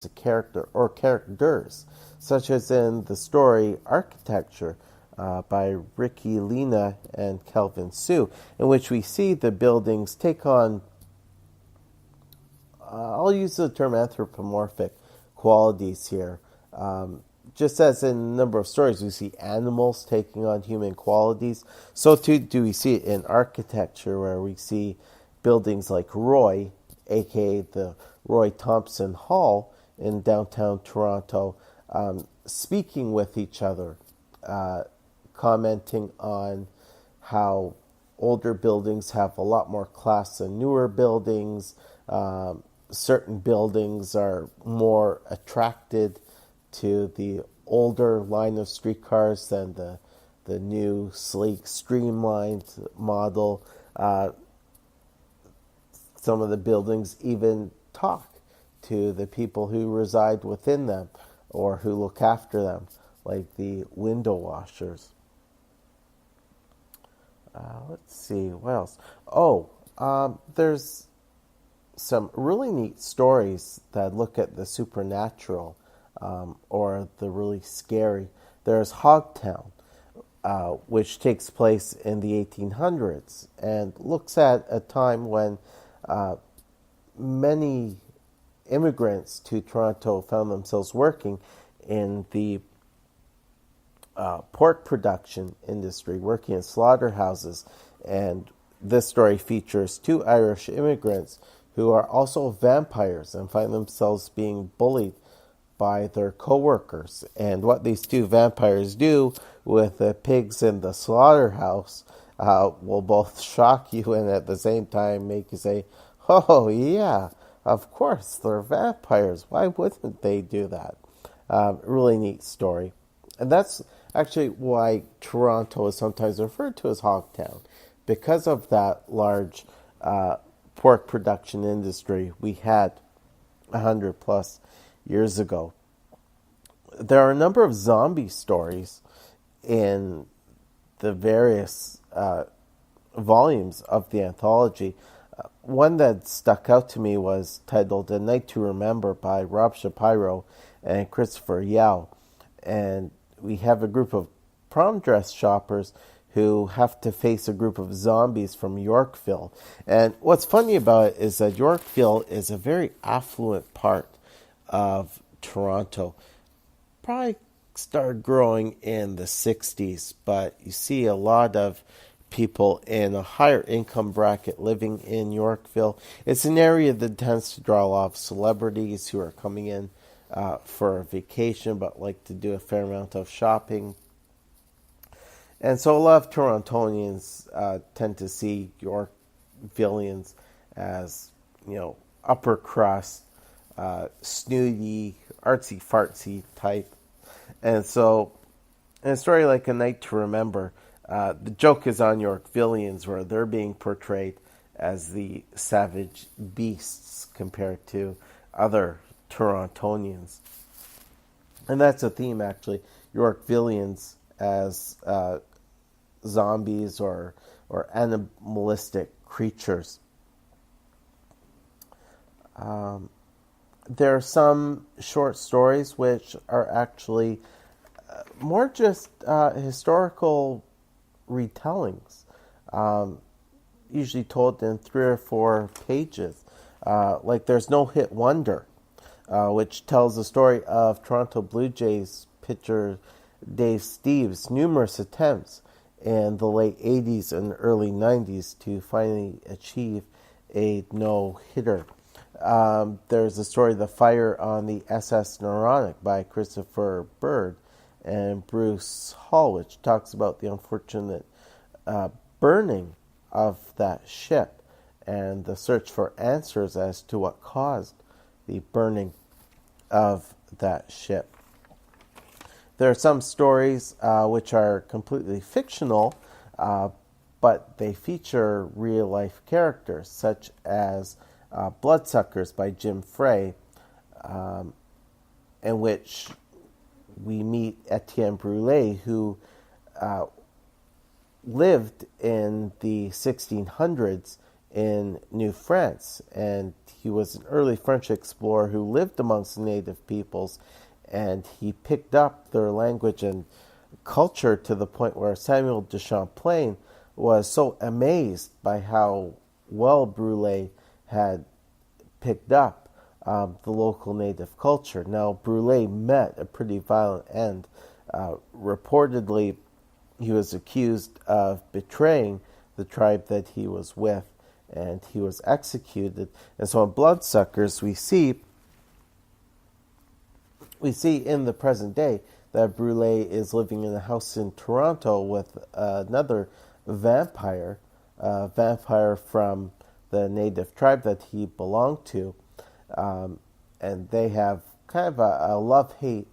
a character or characters, such as in the story Architecture by Ricky Lina and Kelvin Sue, in which we see the buildings take on, I'll use the term anthropomorphic qualities here. Just as in a number of stories, we see animals taking on human qualities, so too do we see it in Architecture, where we see buildings like Roy, aka the Roy Thompson Hall in downtown Toronto, speaking with each other, commenting on how older buildings have a lot more class than newer buildings. Certain buildings are more attracted to the older line of streetcars than the new, sleek, streamlined model. Some of the buildings even talk to the people who reside within them or who look after them, like the window washers. Let's see, what else? There's some really neat stories that look at the supernatural or the really scary. There's Hogtown, which takes place in the 1800s and looks at a time when many immigrants to Toronto found themselves working in the pork production industry, working in slaughterhouses. And this story features two Irish immigrants who are also vampires and find themselves being bullied by their co-workers. And what these two vampires do with the pigs in the slaughterhouse will both shock you and at the same time make you say, oh yeah, of course, they're vampires. Why wouldn't they do that? Really neat story. And that's actually why Toronto is sometimes referred to as Hogtown, because of that large pork production industry we had 100 plus years ago. There are a number of zombie stories in the various volumes of the anthology. One that stuck out to me was titled A Night to Remember by Rob Shapiro and Christopher Yao. And we have a group of prom dress shoppers who have to face a group of zombies from Yorkville. And what's funny about it is that Yorkville is a very affluent part of Toronto. Probably started growing in the 60s, but you see a lot of people in a higher income bracket living in Yorkville. It's an area that tends to draw a lot of celebrities who are coming in for a vacation but like to do a fair amount of shopping. And so a lot of Torontonians tend to see Yorkvillians as, upper crust, snooty, artsy-fartsy type. And so in a story like A Night to Remember, the joke is on Yorkvillians, where they're being portrayed as the savage beasts compared to other Torontonians. And that's a theme, actually. Yorkvillians as zombies or animalistic creatures. There are some short stories which are actually more just historical retellings, usually told in 3 or 4 pages. Like there's No Hit Wonder, which tells the story of Toronto Blue Jays pitcher Dave Steeves' numerous attempts in the late 80s and early 90s to finally achieve a no-hitter. There's the story The Fire on the SS Noronic by Christopher Bird and Bruce Hall, which talks about the unfortunate burning of that ship and the search for answers as to what caused the burning of that ship. There are some stories which are completely fictional, but they feature real-life characters, such as Bloodsuckers by Jim Frey, in which we meet Etienne Brule, who lived in the 1600s in New France, and he was an early French explorer who lived amongst the native peoples, and he picked up their language and culture to the point where Samuel de Champlain was so amazed by how well Brulé had picked up the local native culture. Now, Brulé met a pretty violent end. Reportedly, he was accused of betraying the tribe that he was with, and he was executed. And so in Bloodsuckers, we see in the present day that Brulé is living in a house in Toronto with another vampire, a vampire from the native tribe that he belonged to, and they have kind of a love-hate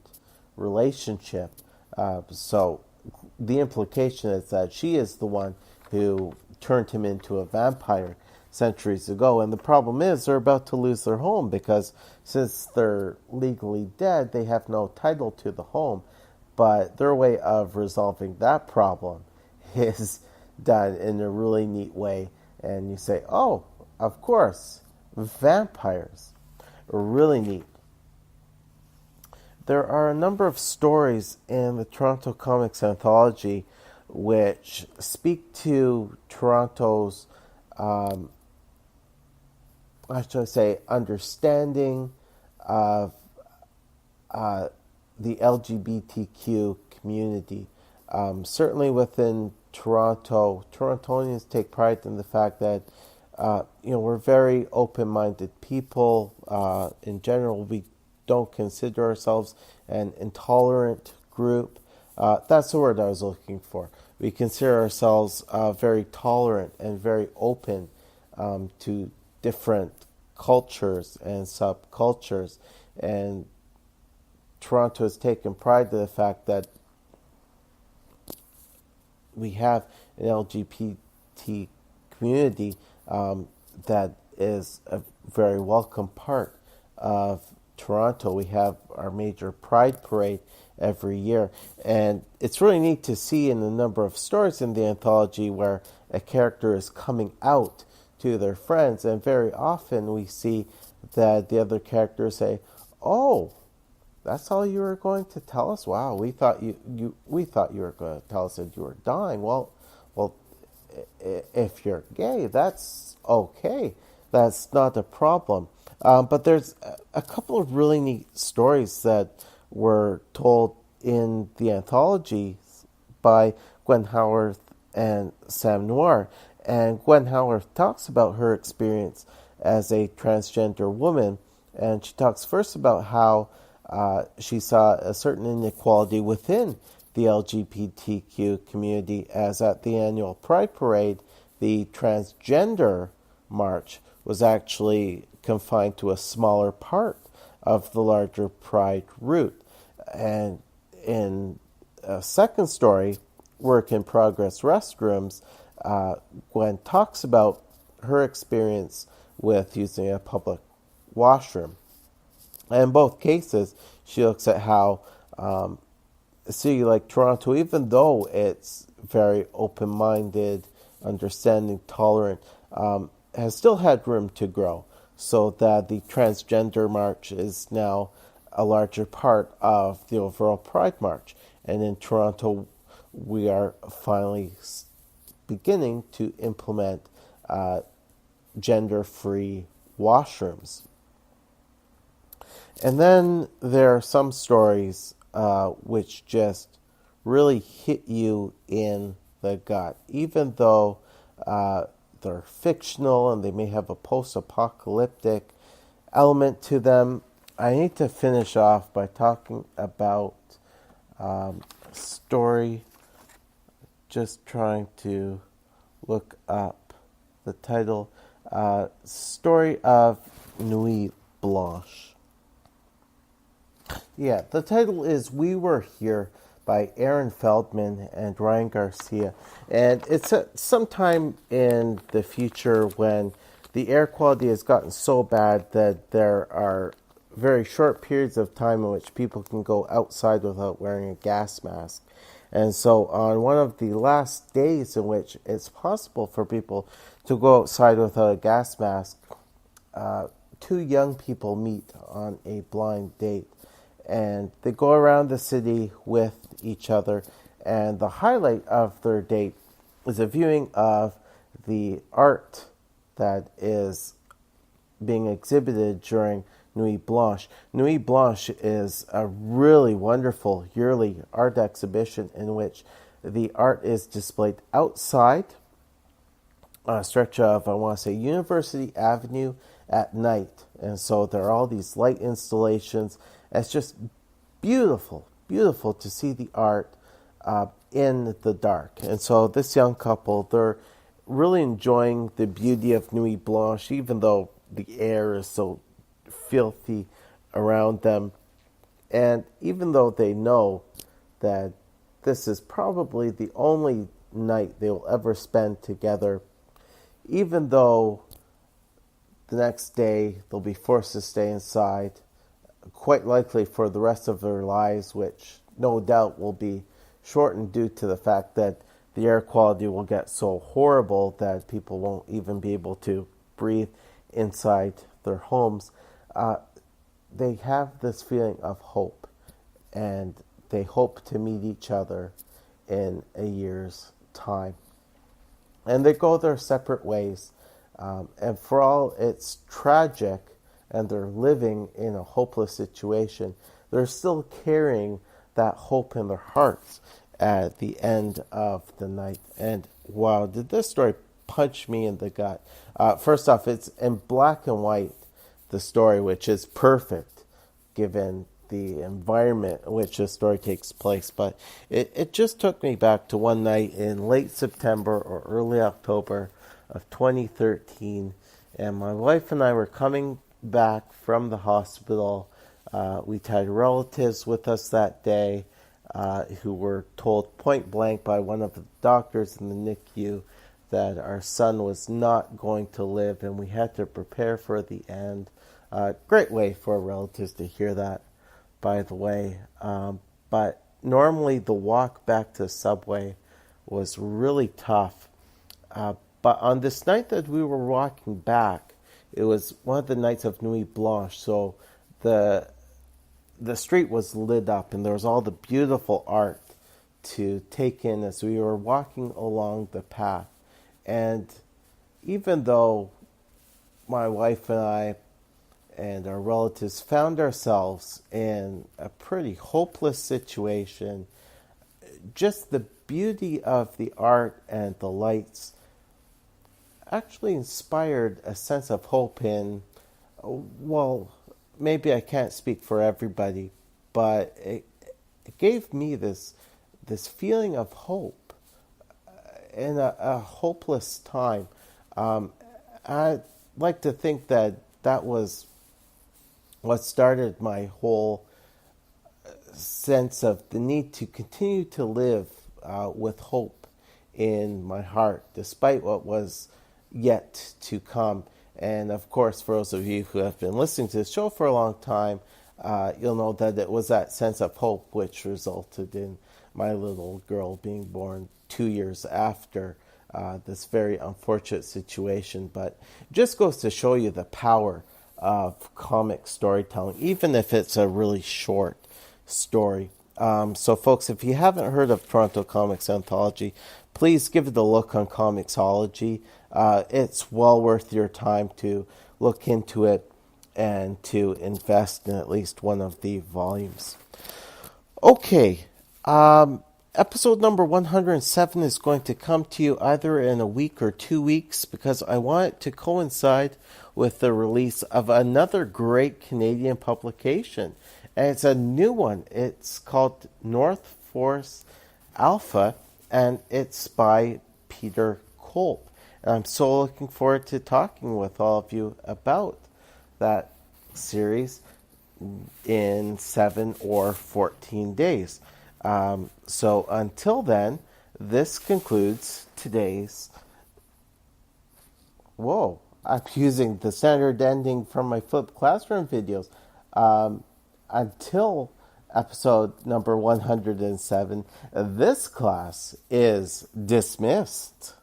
relationship. So the implication is that she is the one who turned him into a vampire centuries ago. And the problem is they're about to lose their home because since they're legally dead, they have no title to the home. But their way of resolving that problem is done in a really neat way. And you say, oh, of course, vampires. Really neat. There are a number of stories in the Toronto Comics Anthology which speak to Toronto's, understanding of the LGBTQ community. Certainly within Toronto, Torontonians take pride in the fact that we're very open-minded people. In general, we don't consider ourselves an intolerant group. That's the word I was looking for. We consider ourselves very tolerant and very open to different cultures and subcultures. And Toronto has taken pride in the fact that we have an LGBT community that is a very welcome part of Toronto. We have our major Pride Parade every year, and it's really neat to see in a number of stories in the anthology where a character is coming out to their friends, and very often we see that the other characters say, "Oh, that's all you were going to tell us? Wow, we thought you were going to tell us that you were dying. Well, if you're gay, that's okay. That's not a problem." But there's a couple of really neat stories that were told in the anthology by Gwen Howarth and Sam Noir. And Gwen Howarth talks about her experience as a transgender woman. And she talks first about how she saw a certain inequality within the LGBTQ community, as at the annual Pride Parade, the transgender march was actually confined to a smaller part of the larger Pride route. And in a second story, Work in Progress Restrooms, Gwen talks about her experience with using a public washroom. And in both cases, she looks at how a city like Toronto, even though it's very open-minded, understanding, tolerant, has still had room to grow, so that the transgender march is now a larger part of the overall Pride March. And in Toronto, we are finally beginning to implement gender-free washrooms. And then there are some stories which just really hit you in the gut, even though they're fictional and they may have a post-apocalyptic element to them. I need to finish off by talking about a story. Just trying to look up the title. Story of Nuit Blanche. Yeah, the title is We Were Here by Aaron Feldman and Ryan Garcia. And it's sometime in the future when the air quality has gotten so bad that there are very short periods of time in which people can go outside without wearing a gas mask. And so, on one of the last days in which it's possible for people to go outside without a gas mask, two young people meet on a blind date. And they go around the city with each other. And the highlight of their date is a viewing of the art that is being exhibited during Nuit Blanche. Nuit Blanche is a really wonderful yearly art exhibition in which the art is displayed outside on a stretch of, I want to say, University Avenue at night. And so there are all these light installations. It's just beautiful, beautiful to see the art in the dark. And so this young couple, they're really enjoying the beauty of Nuit Blanche, even though the air is so filthy around them. And even though they know that this is probably the only night they will ever spend together, even though the next day they'll be forced to stay inside, quite likely for the rest of their lives, which no doubt will be shortened due to the fact that the air quality will get so horrible that people won't even be able to breathe inside their homes. They have this feeling of hope, and they hope to meet each other in a year's time. And they go their separate ways. And for all it's tragic and they're living in a hopeless situation, they're still carrying that hope in their hearts at the end of the night. And wow, did this story punch me in the gut. First off, it's in black and white, the story, which is perfect given the environment in which the story takes place. But it just took me back to one night in late September or early October of 2013. And my wife and I were coming back from the hospital. We'd had relatives with us that day who were told point blank by one of the doctors in the NICU that our son was not going to live, and we had to prepare for the end. Great way for relatives to hear that, by the way. But normally the walk back to the subway was really tough. But on this night that we were walking back, it was one of the nights of Nuit Blanche, so the street was lit up and there was all the beautiful art to take in as we were walking along the path. And even though my wife and I and our relatives found ourselves in a pretty hopeless situation, just the beauty of the art and the lights actually inspired a sense of hope in, well, maybe I can't speak for everybody, but it gave me this feeling of hope in a hopeless time. I'd like to think that was what started my whole sense of the need to continue to live with hope in my heart, despite what was yet to come. And of course, for those of you who have been listening to the show for a long time, you'll know that it was that sense of hope which resulted in my little girl being born 2 years after this very unfortunate situation. But it just goes to show you the power of comic storytelling, even if it's a really short story. So folks, if you haven't heard of Toronto Comics Anthology, please give it a look on Comixology. It's well worth your time to look into it and to invest in at least one of the volumes. Okay, episode number 107 is going to come to you either in a week or 2 weeks, because I want it to coincide with the release of another great Canadian publication. And it's a new one. It's called North Force Alpha, and it's by Peter Kolb. And I'm so looking forward to talking with all of you about that series in 7 or 14 days. So until then, this concludes today's... Whoa, I'm using the standard ending from my flipped classroom videos. Until episode number 107. This class is dismissed.